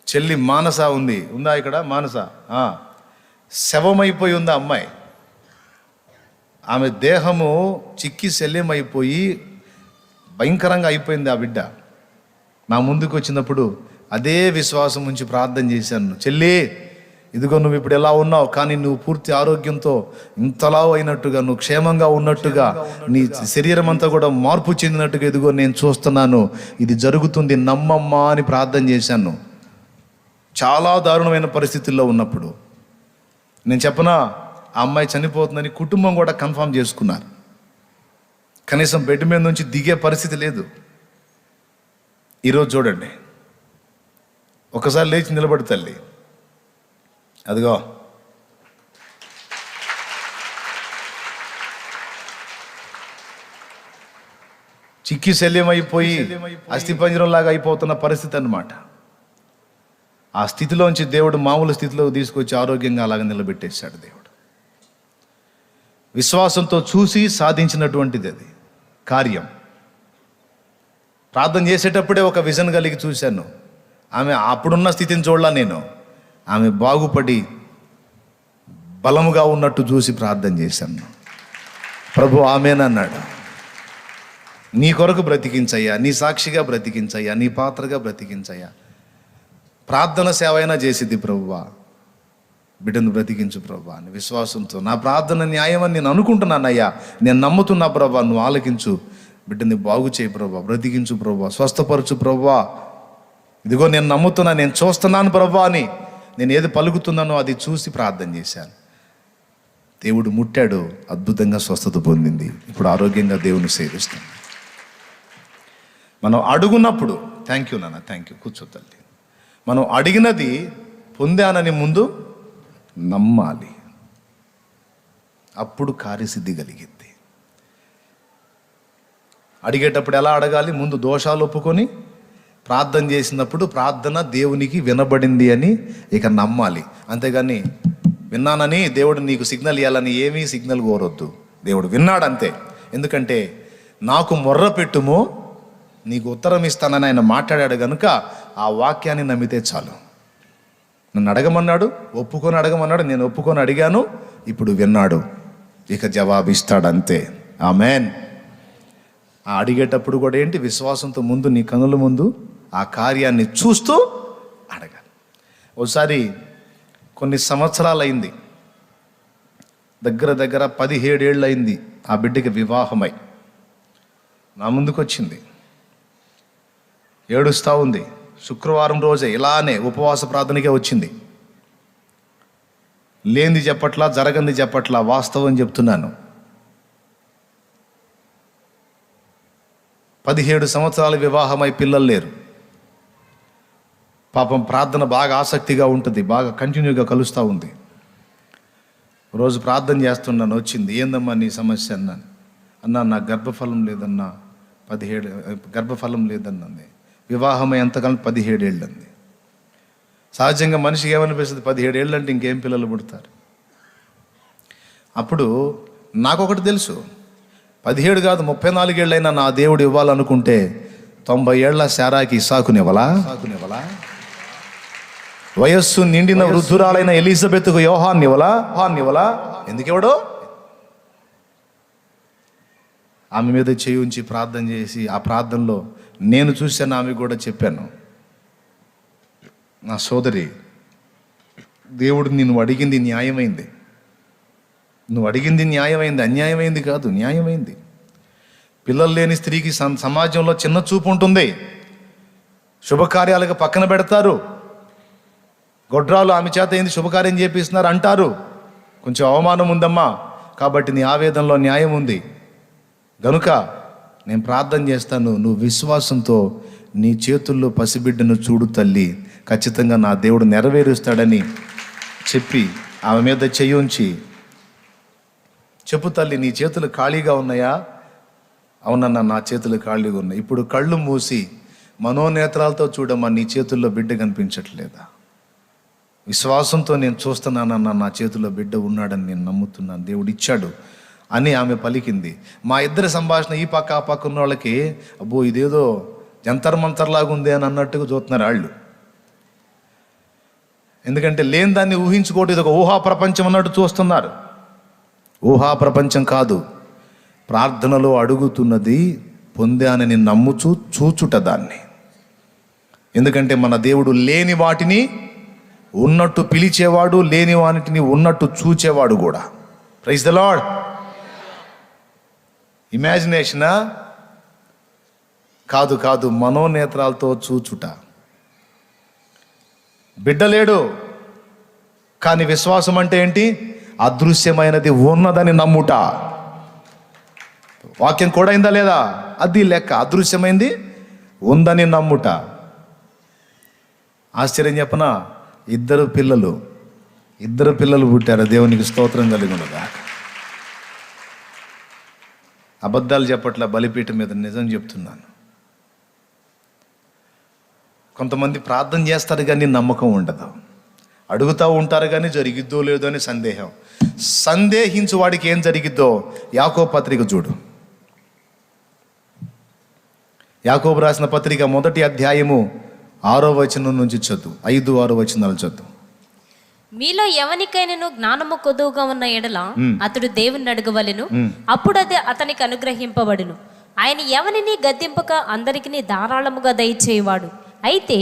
చెల్లి మానస ఉందా ఇక్కడ? మానస శవమైపోయి ఉంది అమ్మాయి. ఆమె దేహము చిక్కి శల్యమైపోయి భయంకరంగా అయిపోయింది ఆ బిడ్డ. నా ముందుకు వచ్చినప్పుడు అదే విశ్వాసం ఉంచి ప్రార్థన చేశాను. చెల్లి, ఇదిగో నువ్వు ఇప్పుడు ఎలా ఉన్నావు, కానీ నువ్వు పూర్తి ఆరోగ్యంతో ఇంతలా అయినట్టుగా, నువ్వు క్షేమంగా ఉన్నట్టుగా, నీ శరీరం అంతా కూడా మార్పు చెందినట్టుగా ఇదిగో నేను చూస్తున్నాను. ఇది జరుగుతుంది, నమ్మమ్మా అని ప్రార్థన చేశాను. చాలా దారుణమైన పరిస్థితుల్లో ఉన్నప్పుడు నేను చెప్పనా, ఆ అమ్మాయి చనిపోతుందని కుటుంబం కూడా కన్ఫర్మ్ చేసుకున్నారు. కనీసం బెడ్ మీద నుంచి దిగే పరిస్థితి లేదు. ఈరోజు చూడండి, ఒకసారి లేచి నిలబడి తల్లి, అదిగో చిక్కి శల్యమైపోయి అస్థిపంజరంలాగా అయిపోతున్న పరిస్థితి అన్నమాట. ఆ స్థితిలోంచి దేవుడు మామూలు స్థితిలో తీసుకొచ్చి ఆరోగ్యంగా అలాగ నిలబెట్టేశాడు దేవుడు. విశ్వాసంతో చూసి సాధించినటువంటిది అది కార్యం. ప్రార్థన చేసేటప్పుడే ఒక విజన్ కలిగి చూశాను. ఆమె అప్పుడున్న స్థితిని చూడలా నేను. ఆమె బాగుపడి బలముగా ఉన్నట్టు చూసి ప్రార్థన చేశాను. ప్రభు ఆమేన్ అన్నాడు. నీ కొరకు బ్రతికించయ్యా, నీ సాక్షిగా బ్రతికించయ్యా, నీ పాత్రగా బ్రతికించయ్యా. ప్రార్థన సేవ అయినా చేసిద్ది ప్రభువా, బిడ్డను బ్రతికించు ప్రభువా అని విశ్వాసంతో. నా ప్రార్థన న్యాయమని నేను అనుకుంటున్నానయ్యా, నేను నమ్ముతున్నా ప్రభువా, నువ్వు ఆలకించు, బిడ్డని బాగు చేయి ప్రభువా, బ్రతికించు ప్రభువా, స్వస్థపరచు ప్రభువా. ఇదిగో నేను నమ్ముతున్నా, నేను చూస్తున్నాను ప్రభువా అని నేను ఏది పలుకుతున్నానో అది చూసి ప్రార్థన చేశాను. దేవుడు ముట్టాడు, అద్భుతంగా స్వస్థత పొందింది. ఇప్పుడు ఆరోగ్యంగా దేవుని సేవిస్తాను. మనం అడుగున్నప్పుడు, థ్యాంక్ యూ నాన్న, థ్యాంక్ యూ, కూర్చో తల్లి. మనం అడిగినది పొందానని ముందు నమ్మాలి, అప్పుడు కార్యసిద్ధి కలిగింది. అడిగేటప్పుడు ఎలా అడగాలి? ముందు దోషాలు ఒప్పుకొని ప్రార్థన చేసినప్పుడు ప్రార్థన దేవునికి వినబడింది అని ఇక నమ్మాలి. అంతేగాని విన్నానని దేవుడు నీకు సిగ్నల్ ఇవ్వాలని ఏమీ సిగ్నల్ కోరొద్దు. దేవుడు విన్నాడంతే. ఎందుకంటే నాకు మొర్ర పెట్టుము నీకు ఉత్తరం ఇస్తానని ఆయన మాట్లాడాడు కనుక ఆ వాక్యాన్ని నమ్మితే చాలు. నన్ను అడగమన్నాడు, ఒప్పుకొని అడగమన్నాడు, నేను ఒప్పుకొని అడిగాను, ఇప్పుడు విన్నాడు, ఇక జవాబిస్తాడంతే. ఆమెన్. ఆ అడిగేటప్పుడు కూడా ఏంటి, విశ్వాసంతో ముందు నీ కనుల ముందు ఆ కార్యాన్ని చూస్తూ అడగాలి. ఒకసారి కొన్ని సంవత్సరాలు అయింది, దగ్గర 17 ఏళ్ళు అయింది ఆ బిడ్డకి వివాహమై. నా ముందుకు వచ్చింది, ఏడుస్తూ ఉంది. శుక్రవారం రోజే ఇలానే ఉపవాస ప్రార్థనకే వచ్చింది. లేనిది చెప్పట్లా, జరగంది చెప్పట్లా, వాస్తవం చెప్తున్నాను. 17 సంవత్సరాల వివాహమై పిల్లలు లేరు. పాపం ప్రార్థన బాగా ఆసక్తిగా ఉంటుంది, బాగా కంటిన్యూగా కలుస్తూ ఉంది. రోజు ప్రార్థన చేస్తున్నాను, వచ్చింది, ఏందమ్మా నీ సమస్య అన్నాను. అన్నా నాకు గర్భఫలం లేదన్నా, 17 గర్భఫలం లేదన్నది. వివాహమై ఎంతకాలం 17 ఏళ్ళు అంది. సహజంగా మనిషికి ఏమనిపిస్తుంది, 17 ఏళ్ళు అంటే ఇంకేం పిల్లలు పుడతారు. అప్పుడు నాకొకటి తెలుసు, 17 కాదు 34 ఏళ్ళైనా నా దేవుడు ఇవ్వాలనుకుంటే 90 ఏళ్ల శారాకి ఇస్సాకునివ్వలా? వయస్సు నిండిన వృద్ధురాలైన ఎలిజబెత్కు యోహాన్నివ్వలా? ఎందుకెవడో? ఆమె మీద చేయి ఉంచి ప్రార్థన చేసి, ఆ ప్రార్థనలో నేను చూశాను, ఆమె కూడా చెప్పాను, నా సోదరి, దేవుడు నిన్ను అడిగింది న్యాయమైంది. నువ్వు అడిగింది న్యాయమైంది, అన్యాయమైంది కాదు, న్యాయమైంది. పిల్లలు లేని స్త్రీకి సమాజంలో చిన్న చూపు ఉంటుంది. శుభకార్యాలకు పక్కన పెడతారు. గొడ్రాలు ఆమె చేత ఏంది శుభకార్యం చేపిస్తున్నారు అంటారు. కొంచెం అవమానం ఉందమ్మా, కాబట్టి నీ ఆవేదనలో న్యాయం ఉంది. గనుక నేను ప్రార్థన చేస్తాను, నువ్వు విశ్వాసంతో నీ చేతుల్లో పసిబిడ్డను చూడు తల్లి, ఖచ్చితంగా నా దేవుడు నెరవేరుస్తాడని చెప్పి ఆమె మీద చెయ్యి ఉంచి, చెప్పు తల్లి, నీ చేతులు ఖాళీగా ఉన్నాయా? అవునన్నా, నా చేతులు ఖాళీగా ఉన్నాయి. ఇప్పుడు కళ్ళు మూసి మనోనేత్రాలతో చూడమ్మా, నీ చేతుల్లో బిడ్డ కనిపించట్లేదా? విశ్వాసంతో నేను చూస్తున్నానన్నా, నా చేతిలో బిడ్డ ఉన్నాడని నేను నమ్ముతున్నాను, దేవుడు ఇచ్చాడు అని ఆమె పలికింది. మా ఇద్దరి సంభాషణ ఈ పక్క ఆ పక్క ఉన్న వాళ్ళకి, అబ్బో ఇదేదో జంతర్ మంతర్లాగా ఉంది అని అన్నట్టుగా చూస్తున్నారు వాళ్ళు. ఎందుకంటే లేని దాన్ని ఊహించుకోవడం, ఇది ఒక ఊహా ప్రపంచం అన్నట్టు చూస్తున్నారు. ఊహా ప్రపంచం కాదు, ప్రార్థనలో అడుగుతున్నది పొందానని నమ్ముచూ చూచుట దాన్ని. ఎందుకంటే మన దేవుడు లేని వాటిని ఉన్నట్టు పిలిచేవాడు, లేని వాటిని ఉన్నట్టు చూచేవాడు కూడా. Praise the lord. ఇమాజినేషనా? కాదు, మనోనేత్రాలతో చూచుట. బిడ్డలేడు కానీ విశ్వాసం అంటే ఏంటి? అదృశ్యమైనది ఉన్నదని నమ్ముట. వాక్యం కూడా అయిందా లేదా? అది లెక్క. అదృశ్యమైంది ఉందని నమ్ముట. ఆశ్చర్యం చెప్పనా, ఇద్దరు పిల్లలు పుట్టారు. దేవునికి స్తోత్రం కలిగినగా. అబద్ధాలు చెప్పట్ల, బలిపీఠం మీద నిజం చెప్తున్నాను. కొంతమంది ప్రార్థన చేస్తారు కానీ నమ్మకం ఉండదు, అడుగుతూ ఉంటారు కానీ జరిగిద్దో లేదో అని సందేహం. సందేహించు వాడికి ఏం జరిగిద్దో యాకోబు పత్రిక చూడు. యాకోబు రాసిన పత్రిక 1వ అధ్యాయము 6వ వచనం నుంచి చదువు, 5-6 వచనాలు చదువు. మీలో ఎవనికైనాను జ్ఞానము కొదువుగా ఉన్న ఎడల అతడు దేవుని అడగవలెను, అప్పుడు అది అతనికి అనుగ్రహింపబడును. ఆయన ఎవనిని గద్దింపక అందరికీ ధారాళముగా దయచేయవాడు. అయితే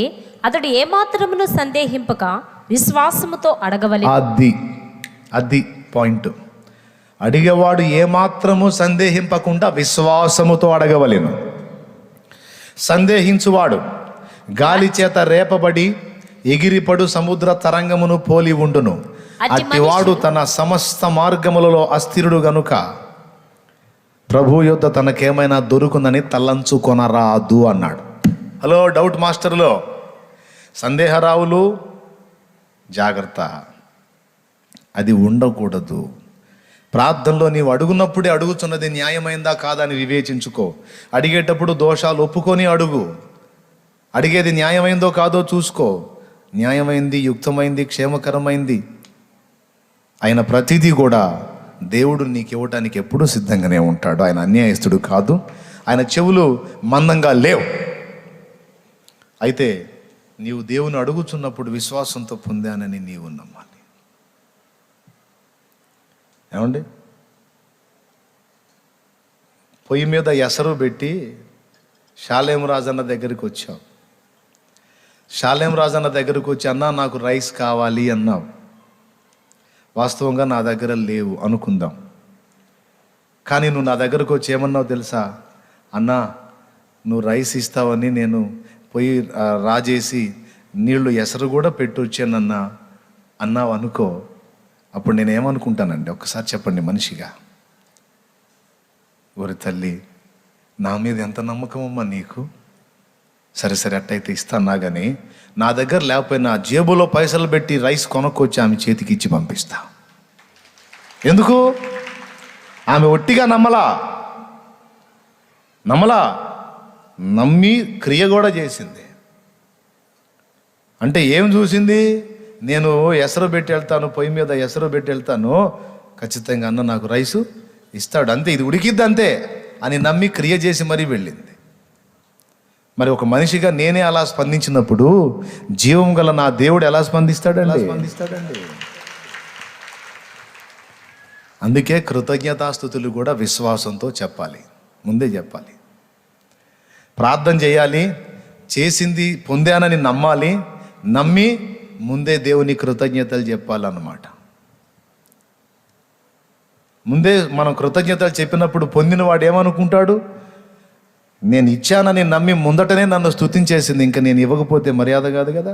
అతడు ఏమాత్రమును సందేహింపక విశ్వాసముతో అడగవలెను. అది పాయింట్. అడిగేవాడు ఏమాత్రము సందేహింపకుండా విశ్వాసముతో అడగవలెను. సందేహించువాడు గాలి చేత రేపబడి ఎగిరిపడు సముద్ర తరంగమును పోలి ఉండును. అట్టివాడు తన సమస్త మార్గములలో అస్థిరుడు గనుక ప్రభు యొద్ద తనకేమైనా దొరుకునని తలంచుకొనరాదు అన్నాడు. హలో డౌట్ మాస్టర్లో సందేహరావులు, జాగ్రత్త, అది ఉండకూడదు. ప్రార్థనలో నీవు అడుగున్నప్పుడే అడుగుతున్నది న్యాయమైందా కాదా అని వివేచించుకో. అడిగేటప్పుడు దోషాలు ఒప్పుకొని అడుగు. అడిగేది న్యాయమైందో కాదో చూసుకో. న్యాయమైంది, యుక్తమైంది, క్షేమకరమైంది ఆయన ప్రతిదీ కూడా దేవుడు నీకు ఇవ్వటానికి ఎప్పుడూ సిద్ధంగానే ఉంటాడు. ఆయన అన్యాయస్తుడు కాదు. ఆయన చెవులు మందంగా లేవు. అయితే నీవు దేవుని అడుగుచున్నప్పుడు విశ్వాసంతో పొందానని నీవు నమ్మాలి. ఏమండి, పొయ్యి మీద ఎసరు పెట్టి షాలేం రాజన్న దగ్గరికి వచ్చావు. షాలేం రాజన్న దగ్గరికి వచ్చి, అన్నా నాకు రైస్ కావాలి అన్నావు. వాస్తవంగా నా దగ్గర లేవు అనుకుందాం. కానీ నువ్వు నా దగ్గరకు వచ్చి ఏమన్నావు తెలుసా? అన్నా నువ్వు రైస్ ఇస్తావని నేను పొయ్యి రాజేసి నీళ్లు ఎసరు కూడా పెట్టి వచ్చానన్నా అన్నావు అనుకో. అప్పుడు నేను ఏమనుకుంటానండి? ఒక్కసారి చెప్పండి మనిషిగా. ఓరి తల్లి, నా మీద ఎంత నమ్మకం అమ్మా నీకు. సరే సరే అట్టయితే ఇస్తానా, కానీ నా దగ్గర లేకపోయినా జేబులో పైసలు పెట్టి రైస్ కొనుక్కొచ్చి ఆమె చేతికి ఇచ్చి పంపిస్తా. ఎందుకు? ఆమె ఒట్టిగా నమ్మలా, నమ్మి క్రియ కూడా చేసింది. అంటే ఏం చూసింది? నేను ఎసరు పెట్టి వెళ్తాను, పొయ్యి మీద ఎసరు పెట్టి వెళ్తాను, ఖచ్చితంగా అన్న నాకు రైసు ఇస్తాడు, అంతే, ఇది ఉడికిద్ది అంతే అని నమ్మి క్రియ చేసి మరీ వెళ్ళింది. మరి ఒక మనిషిగా నేనే అలా స్పందించినప్పుడు జీవం గల నా దేవుడు ఎలా స్పందిస్తాడండి? అందుకే కృతజ్ఞతాస్తుతులు కూడా విశ్వాసంతో చెప్పాలి, ముందే చెప్పాలి. ప్రార్థన చేయాలి, చేసింది పొందానని నమ్మాలి, నమ్మి ముందే దేవుని కృతజ్ఞతలు చెప్పాలన్నమాట. ముందే మనం కృతజ్ఞతలు చెప్పినప్పుడు పొందిన వాడు ఏమనుకుంటాడు? నేను ఇచ్చానని నమ్మి ముందటనే నన్ను స్తుతించేసింది, ఇంకా నేను ఇవ్వకపోతే మర్యాద కాదు కదా.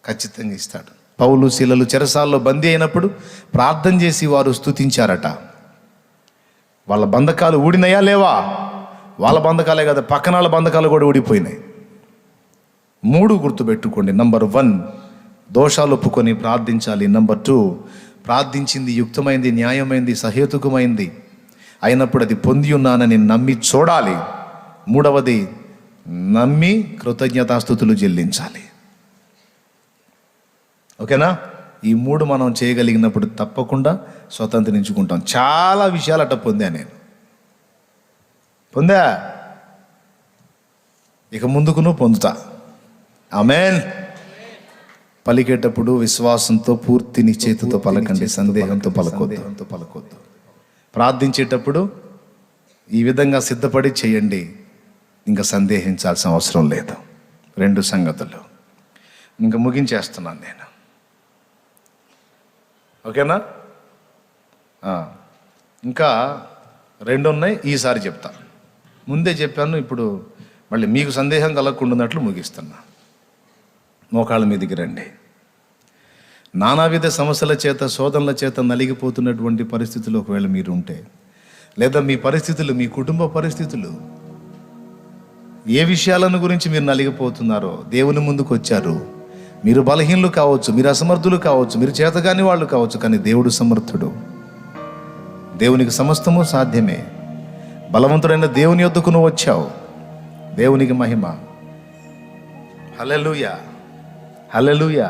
ఖచ్చితంగా ఇస్తాడు. పౌలు శీలలు చెరసాల్లో బందీ అయినప్పుడు ప్రార్థన చేసి వారు స్తుతించారట. వాళ్ళ బంధకాలు ఊడినయా లేవా? వాళ్ళ బంధకాలే కదా, పక్కన వాళ్ళ బంధకాలు కూడా ఊడిపోయినాయి. 3 గుర్తుపెట్టుకోండి. నంబర్ 1, దోషాలు ఒప్పుకొని ప్రార్థించాలి. నంబర్ 2, ప్రార్థించింది యుక్తమైంది, న్యాయమైంది, సహేతుకమైంది అయినప్పుడు అది పొంది ఉన్నానని నమ్మి చూడాలి. 3వది, నమ్మి కృతజ్ఞతాస్తుతులు చెల్లించాలి. ఓకేనా? ఈ 3 మనం చేయగలిగినప్పుడు తప్పకుండా స్వతంత్రించుకుంటాం. చాలా విషయాలు అట్ట పొందా, ఇక ముందుకును పొందుతా. ఆమేన్. పలికేటప్పుడు విశ్వాసంతో పూర్తి నిశ్చయితతో పలకండి, సందేహంతో పలకొద్దు. ప్రార్థించేటప్పుడు ఈ విధంగా సిద్ధపడి చేయండి, ఇంకా సందేహించాల్సిన అవసరం లేదు. 2 సంగతులు ఇంకా ముగించేస్తున్నాను నేను. ఓకేనా? ఇంకా 2 ఉన్నాయి, ఈసారి చెప్తా. ముందే చెప్పాను, ఇప్పుడు మళ్ళీ మీకు సందేహం కలగకుండాన్నట్లు ముగిస్తున్నా. మోకాళ్ళ మీదికి రండి. నానావిధ సమస్యల చేత, శోధనల చేత నలిగిపోతున్నటువంటి పరిస్థితులు ఒకవేళ మీరు ఉంటే, లేదా మీ పరిస్థితులు, మీ కుటుంబ పరిస్థితులు, ఏ విషయాలను గురించి మీరు నలిగిపోతున్నారో, దేవుని ముందుకు వచ్చారు. మీరు బలహీనులు కావచ్చు, మీరు అసమర్థులు కావచ్చు, మీరు చేతగాని వాళ్ళు కావచ్చు, కానీ దేవుడు సమర్థుడు. దేవునికి సమస్తము సాధ్యమే. బలవంతుడైన దేవుని యొద్దకు నువ్వు వచ్చావు. దేవునికి మహిమ. హల్లెలూయా, హల్లెలూయా.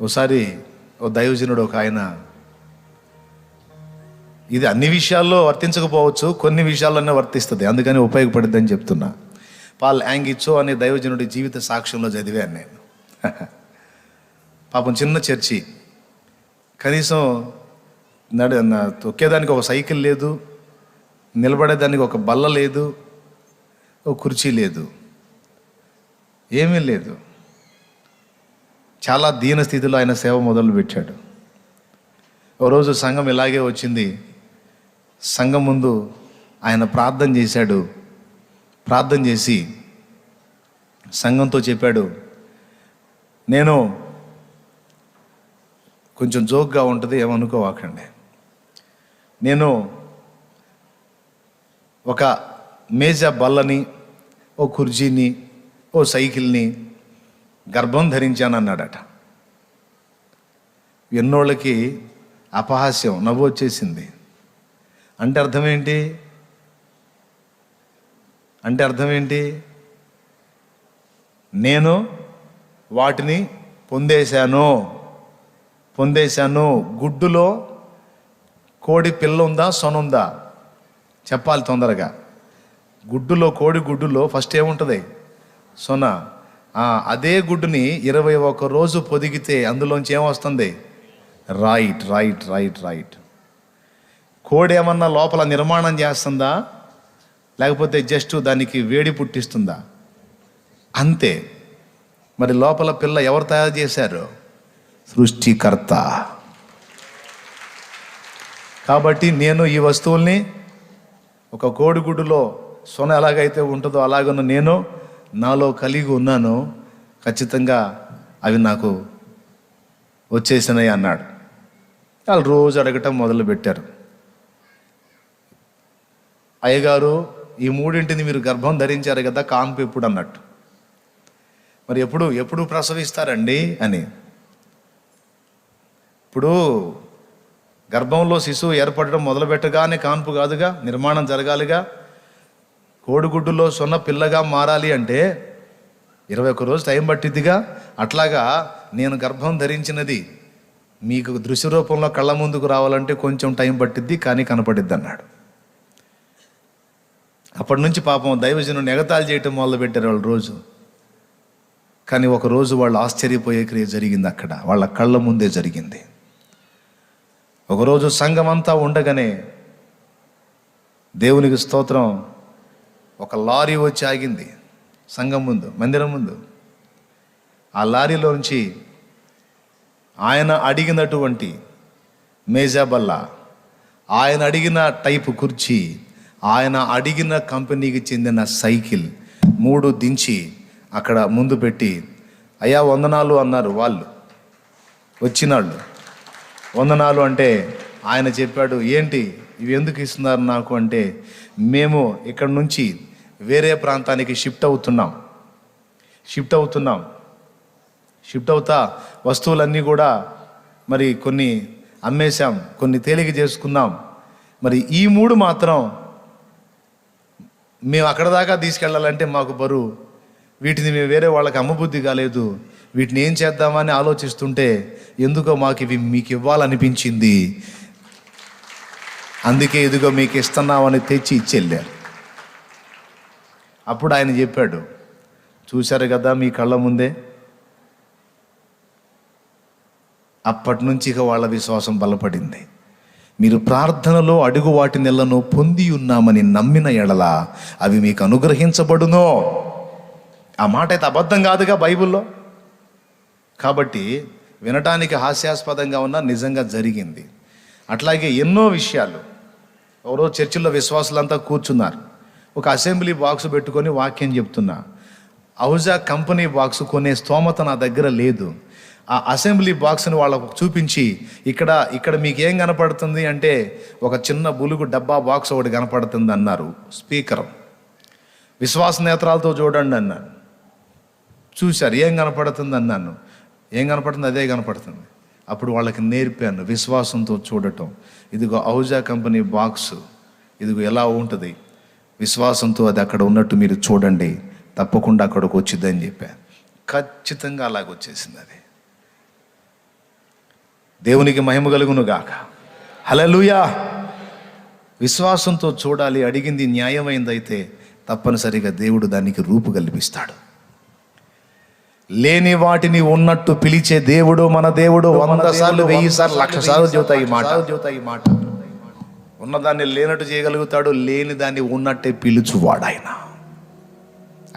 ఓసారి ఓ దైవజనుడు ఒక ఆయన, ఇది అన్ని విషయాల్లో వర్తించకపోవచ్చు, కొన్ని విషయాల్లోనే వర్తిస్తుంది, అందుకని ఉపయోగపడుద్ది అని చెప్తున్నా. పాల్ యాంగిచో అనే దైవజనుడి జీవిత సాక్ష్యంలో చదివాను నేను. పాపం చిన్న చర్చి, కనీసం తొక్కేదానికి ఒక సైకిల్ లేదు, నిలబడేదానికి ఒక బల్ల లేదు, ఒక కుర్చీ లేదు, ఏమీ లేదు. చాలా దీన స్థితిలో ఆయన సేవ మొదలు పెట్టాడు. ఓ రోజు సంఘం ఇలాగే వచ్చింది. సంఘం ముందు ఆయన ప్రార్థన చేశాడు. ప్రార్థన చేసి సంఘంతో చెప్పాడు, నేను కొంచెం జోక్గా ఉంటుంది, ఏమనుకోవాకండి, నేను ఒక మేజా బల్లని, ఓ కుర్చీని, ఓ సైకిల్ని గర్భం ధరించానన్నాడట. ఎన్నోళ్ళకి అపహాస్యం, నవ్వు వచ్చేసింది. అంటే అర్థం ఏంటి? అంటే అర్థం ఏంటి? నేను వాటిని పొందేశాను. గుడ్డులో కోడి పిల్ల ఉందా, సొన ఉందా? చెప్పాలి తొందరగా. కోడి గుడ్డులో ఫస్ట్ ఏముంటుంది? సొన. అదే గుడ్డుని 21 రోజు పొదిగితే అందులోంచి ఏమొస్తుంది? రైట్. కోడి ఏమన్నా లోపల నిర్మాణం చేస్తుందా, లేకపోతే జస్ట్ దానికి వేడి పుట్టిస్తుందా? అంతే. మరి లోపల పిల్ల ఎవరు తయారు చేశారు? సృష్టికర్త. కాబట్టి నేను ఈ వస్తువుల్ని, ఒక కోడిగుడ్డులో సొన ఎలాగైతే ఉంటుందో అలాగను నేను నాలో కలిగి ఉన్నాను. ఖచ్చితంగా అవి నాకు వచ్చేసినాయి అన్నాడు. వాళ్ళు రోజు అడగటం మొదలుపెట్టారు. అయ్యగారు, ఈ మూడింటిని మీరు గర్భం ధరించారు కదా, కాన్పు ఎప్పుడు అన్నట్టు. మరి ఎప్పుడు ప్రసవిస్తారండి అని. ఇప్పుడు గర్భంలో శిశువు ఏర్పడడం మొదలుపెట్టగానే కాన్పు కాదుగా, నిర్మాణం జరగాలిగా. కోడిగుడ్డులో సొన్న పిల్లగా మారాలి అంటే 21 రోజు టైం పట్టిద్దిగా. అట్లాగా నేను గర్భం ధరించినది మీకు దృశ్య రూపంలో కళ్ళ ముందుకు రావాలంటే కొంచెం టైం పట్టిద్ది, కానీ కనపడిద్ది అన్నాడు. అప్పటి నుంచి పాపం దైవజనుని ఎగతాళి చేయటం మొదలుపెట్టారు వాళ్ళు రోజు. కానీ ఒకరోజు వాళ్ళు ఆశ్చర్యపోయే క్రియ జరిగింది అక్కడ, వాళ్ళ కళ్ళ ముందే జరిగింది. ఒకరోజు సంఘం అంతా ఉండగానే, దేవునికి స్తోత్రం, ఒక లారీ వచ్చి ఆగింది సంఘం ముందు, మందిరం ముందు. ఆ లారీలోంచి ఆయన అడిగినటువంటి మేజాబల్ల, ఆయన అడిగిన టైపు కుర్చీ, ఆయన అడిగిన కంపెనీకి చెందిన సైకిల్ 3 దించి అక్కడ ముందు పెట్టి, అయ్యా వందనాలు అన్నారు వాళ్ళు. వచ్చినాళ్ళు వందనాలు అంటే ఆయన చెప్పాడు, ఏంటి ఇవి ఎందుకు ఇస్తున్నారు నాకు అంటే, మేము ఇక్కడ నుంచి వేరే ప్రాంతానికి షిఫ్ట్ అవుతా వస్తువులన్నీ కూడా మరి కొన్ని అమ్మేశాం, కొన్ని తేలిక చేసుకున్నాం. మరి ఈ 3 మాత్రం మేము అక్కడ దాకా తీసుకెళ్ళాలంటే మాకు బరువు. వీటిని మేము వేరే వాళ్ళకి అమ్మబుద్ధి కాలేదు. వీటిని ఏం చేద్దామని ఆలోచిస్తుంటే ఎందుకో మాకు ఇవి మీకు ఇవ్వాలనిపించింది, అందుకే ఇదిగో మీకు ఇస్తున్నామని తెచ్చి ఇచ్చెళ్ళారు. అప్పుడు ఆయన చెప్పాడు, చూశారు కదా మీ కళ్ళ ముందే. అప్పటి నుంచి ఇక వాళ్ళ విశ్వాసం బలపడింది. మీరు ప్రార్థనలో అడుగు వాటి నెలను పొంది ఉన్నామని నమ్మిన ఎడల అవి మీకు అనుగ్రహించబడునో. ఆ మాట అయితే అబద్ధం కాదుగా బైబిల్లో. కాబట్టి వినటానికి హాస్యాస్పదంగా ఉన్న నిజంగా జరిగింది. అట్లాగే ఎన్నో విషయాలు. ఎవరో చర్చిల్లో విశ్వాసులంతా కూర్చున్నారు, ఒక అసెంబ్లీ బాక్స్ పెట్టుకొని వాక్యం చెప్తున్నా. అహుజా కంపెనీ బాక్స్ కొనే స్తోమత నా దగ్గర లేదు. ఆ అసెంబ్లీ బాక్స్ని వాళ్ళకు చూపించి, ఇక్కడ మీకు ఏం కనపడుతుంది అంటే ఒక చిన్న బులుగు డబ్బా బాక్స్ ఒకటి కనపడుతుంది అన్నారు. స్పీకర్ విశ్వాస నేత్రాలతో చూడండి అన్నాను. చూశారు, ఏం కనపడుతుంది అన్నాను. ఏం కనపడుతుంది? అదే కనపడుతుంది. అప్పుడు వాళ్ళకి నేర్పాను విశ్వాసంతో చూడటం. ఇదిగో అహుజా కంపెనీ బాక్స్, ఇదిగో ఎలా ఉంటుంది, విశ్వాసంతో అది అక్కడ ఉన్నట్టు మీరు చూడండి, తప్పకుండా అక్కడికి వచ్చిందని చెప్పా. ఖచ్చితంగా అలాగొచ్చేసింది. అది దేవునికి మహిమ కలుగును గాక. హల్లెలూయా. విశ్వాసంతో చూడాలి. అడిగింది న్యాయమైందైతే తప్పనిసరిగా దేవుడు దానికి రూపు కల్పిస్తాడు. లేని వాటిని ఉన్నట్టు పిలిచే దేవుడు మన దేవుడు. 100 సార్లు 1000 సార్లు 1,00,000 సార్లు చెబుతాయి ఈ మాట. ఉన్నదాన్ని లేనట్టు చేయగలుగుతాడు, లేని దాన్ని ఉన్నట్టే పిలుచువాడు ఆయన.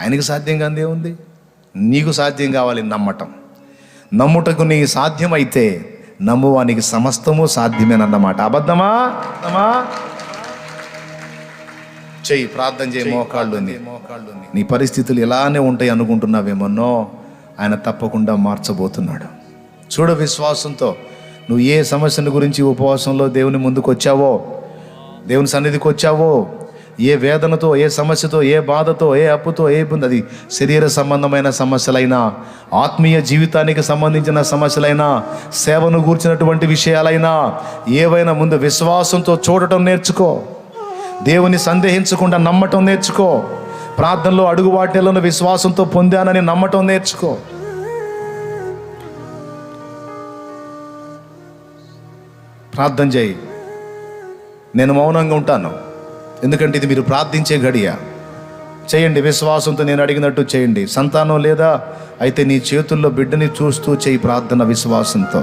ఆయనకి సాధ్యం కాదే ఉంది. నీకు సాధ్యం కావాలి నమ్మటం. నమ్ముటకు నీకు సాధ్యమైతే నమ్మువానికి సమస్తము సాధ్యమేనన్నమాట. అబద్ధమా? చెయ్యి, ప్రార్థన చేయి, మోకాళ్ళు. నీ పరిస్థితులు ఇలానే ఉంటాయి అనుకుంటున్నావేమన్నో, ఆయన తప్పకుండా మార్చబోతున్నాడు. చూడ విశ్వాసంతో నువ్వు ఏ సమస్యల గురించి ఉపవాసంలో దేవుని ముందుకు వచ్చావో, దేవుని సన్నిధికి వచ్చావో, ఏ వేదనతో, ఏ సమస్యతో, ఏ బాధతో, ఏ అప్పుతో, ఏ ఇబ్బంది, అది శరీర సంబంధమైన సమస్యలైనా, ఆత్మీయ జీవితానికి సంబంధించిన సమస్యలైనా, సేవను గూర్చినటువంటి విషయాలైనా ఏవైనా ముందు విశ్వాసంతో చూడటం నేర్చుకో. దేవుని సందేహించకుండా నమ్మటం నేర్చుకో. ప్రార్థనలో అడుగు వాటిలను విశ్వాసంతో పొందానని నమ్మటం నేర్చుకో. ప్రార్థన చేయి. నేను మౌనంగా ఉంటాను, ఎందుకంటే ఇది మీరు ప్రార్థించే గడియ. చేయండి విశ్వాసంతో, నేను అడిగినట్టు చేయండి. సంతానం లేదా? అయితే నీ చేతుల్లో బిడ్డని చూస్తూ చేయి ప్రార్థన విశ్వాసంతో.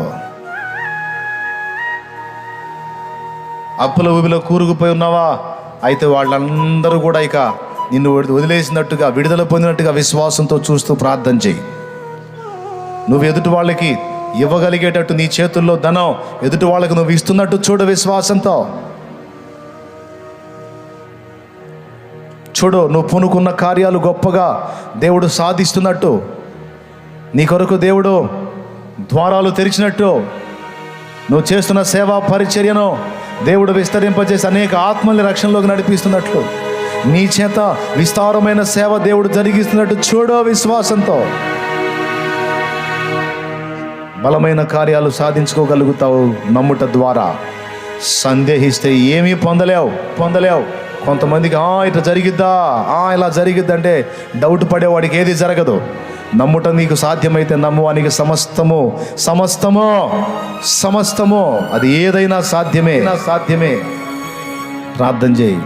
అప్పుల ఊబిలో కూరుకుపోయి ఉన్నావా? అయితే వాళ్ళందరూ కూడా ఇక నిన్ను వదిలేసినట్టుగా, విడుదల పొందినట్టుగా విశ్వాసంతో చూస్తూ ప్రార్థన చేయి. నువ్వు ఎదుటి వాళ్ళకి ఇవ్వగలిగేటట్టు నీ చేతుల్లో ధనం ఎదుటి వాళ్ళకి నువ్వు ఇస్తున్నట్టు చూడు విశ్వాసంతో. చూడు, నువ్వు పూనుకున్న కార్యాలు గొప్పగా దేవుడు సాధిస్తున్నట్టు, నీ కొరకు దేవుడు ద్వారాలు తెరిచినట్టు, నువ్వు చేస్తున్న సేవా పరిచర్యను దేవుడు విస్తరింపజేసి అనేక ఆత్మల్ని రక్షణలోకి నడిపిస్తున్నట్లు, నీ చేత విస్తారమైన సేవ దేవుడు జరిగిస్తున్నట్టు చూడు విశ్వాసంతో. బలమైన కార్యాలు సాధించుకోగలుగుతావు నమ్ముట ద్వారా. సందేహిస్తే ఏమీ పొందలేవు. కొంతమందికి ఇట్లా జరిగిద్దా, ఇలా జరిగిద్దా అంటే డౌట్ పడేవాడికి ఏది జరగదు. నమ్ముట నీకు సాధ్యమైతే నమ్మువానికి సమస్తము అది ఏదైనా సాధ్యమే. ప్రార్థన చేయి.